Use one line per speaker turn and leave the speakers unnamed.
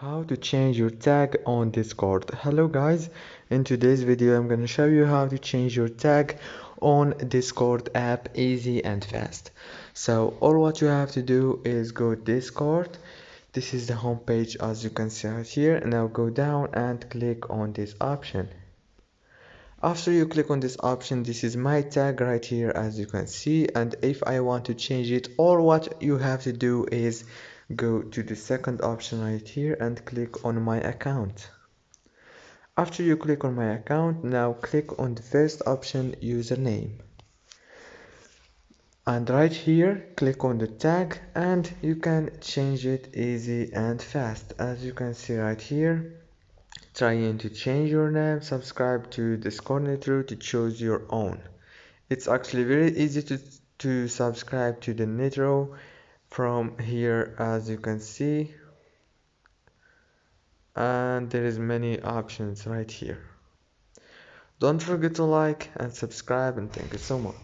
How to change your tag on Discord. Hello guys, in today's video I'm gonna show you how to change your tag on Discord app easy and fast. So all what you have to do is go Discord. This is the home page as you can see right here. Now go down and click on this option. After you click on this option, this is my tag right here as you can see, and if I want to change it, all what you have to do is go to the second option right here and click on my account. After you click on my account, now click on the first option, username, and right here click on the tag and you can change it easy and fast. As you can see right here, trying to change your name, subscribe to Discord Nitro to choose your own. It's actually very easy to subscribe to the Nitro from here as you can see, and there is many options right here. Don't forget to like and subscribe, and thank you so much.